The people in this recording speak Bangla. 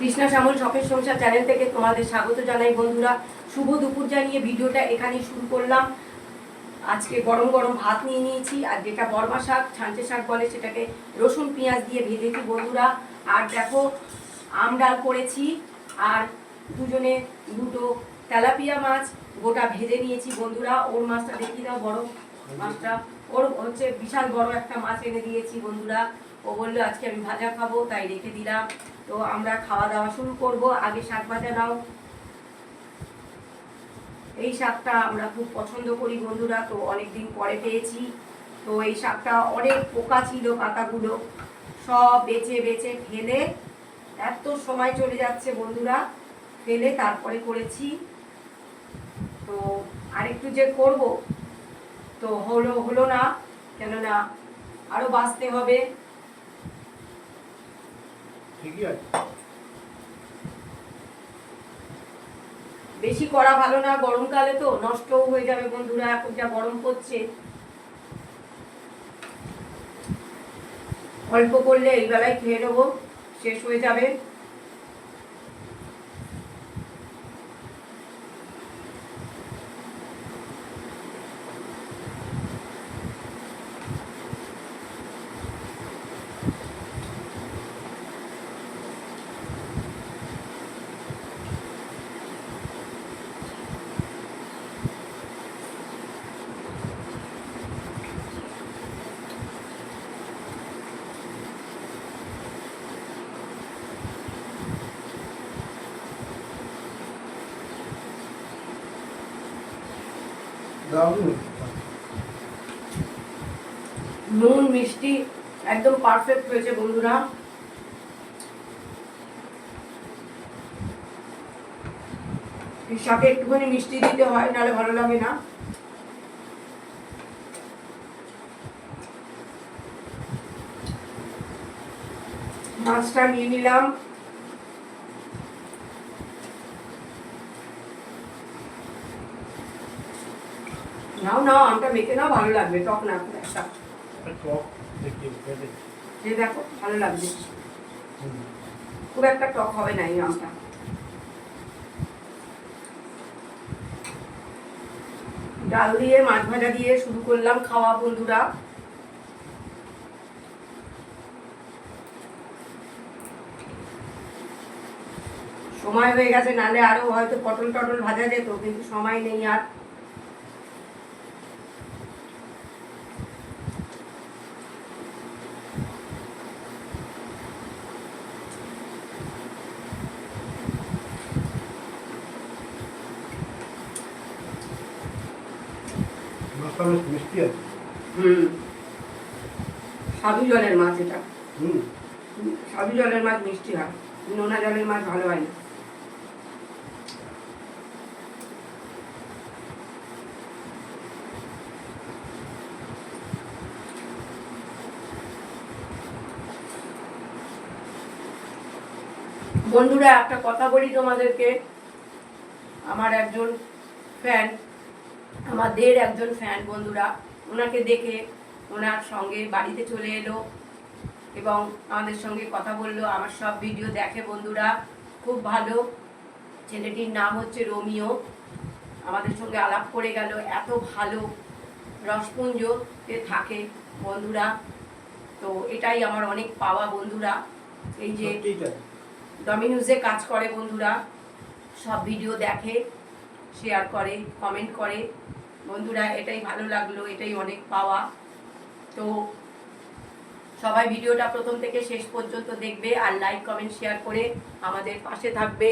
কৃষ্ণা শ্যামল শখের সংসার চ্যানেল থেকে তোমাদের স্বাগত জানাই বন্ধুরা। শুভ দুপুর জানিয়ে ভিডিওটা এখানেই শুরু করলাম। আজকে গরম গরম ভাত নিয়ে নিয়েছি, আর যেটা বরমা শাক, ছাঁচে শাক বলে, সেটাকে রসুন পেঁয়াজ দিয়ে ভেজেছি বন্ধুরা। আর দেখো আম ডাল করেছি, আর দুজনে দুটো তেলাপিয়া মাছ গোটা ভেজে নিয়েছি বন্ধুরা। ওর মাছটা দেখিয়ে দাও, বড় মাছটা। ওর হচ্ছে বিশাল বড় একটা মাছ এনে দিয়েছি বন্ধুরা। ও বললো আজকে আমি ভাজা খাবো, তাই রেখে দিলাম। তো আমরা খাওয়া দাওয়া শুরু করব। আগে শাক ভাজা দাও। এই শাকটা আমরা খুব পছন্দ করি বন্ধুরা, তো অনেকদিন পরে পেয়েছি। তো এই শাকটা অনেক পোকা ছিল, পাতাগুলো সব বেছে বেছে ফেলে, এত সময় চলে যাচ্ছে বন্ধুরা, ফেলে তারপরে করেছি। তো আরেকটু যে করব, তো হলো না, কেননা আরো বাঁচতে হবে। ঠিকই আছে। বেশি করা ভালো না, গরমকালে তো নষ্টও হয়ে যাবে বন্ধুরা, এখন যা গরম পড়ছে। অল্প করলে এই বেলায় খেয়ে নেবো, শেষ হয়ে যাবে। নুন মিষ্টি একদম পারফেক্ট হয়েছে বন্ধুরা। শাকে একটুখানি মিষ্টি দিতে হয়, নাহলে ভালো লাগে না। মাছটা নিয়ে নিলাম। নাও নাও, আমটা মেখে নাও, ভালো লাগবে। টক না খুব একটা, যে দেখো ভালো লাগবে, খুব একটা টক হবে না এই আমটা। ডাল দিয়ে মাছ ভাজা দিয়ে শুরু করলাম খাওয়া বন্ধুরা। সময় হয়ে গেছে, নালে আরো হয়তো পটল টটল ভাজা যেত, কিন্তু সময় নেই আর। মিষ্টি আছে। সাধু জলের মাছ এটা। সাধু জলের মাছ মিষ্টি হয়, নোনা জলের মাছ ভালো হয় না। বন্ধুরা একটা কথা বলি তোমাদেরকে, আমার একজন ফ্যান, আমাদের একজন ফ্যান বন্ধুরা, ওনাকে দেখে ওনার সঙ্গে বাড়িতে চলে এলো এবং আমাদের সঙ্গে কথা বললো। আমার সব ভিডিও দেখে বন্ধুরা, খুব ভালো। ছেলেটির নাম হচ্ছে রোমিও। আমাদের সঙ্গে আলাপ করে গেল, এত ভালো রসপুঞ্জতে থাকে বন্ধুরা। তো এটাই আমার অনেক পাওয়া বন্ধুরা। এই যে ডমিনোজে কাজ করে বন্ধুরা, সব ভিডিও দেখে, শেয়ার করে, কমেন্ট করে বন্ধুরা, এটাই ভালো লাগলো, এটাই অনেক পাওয়া। তো সবাই ভিডিওটা প্রথম থেকে শেষ পর্যন্ত দেখবে, আর লাইক কমেন্ট শেয়ার করে আমাদের পাশে থাকবে।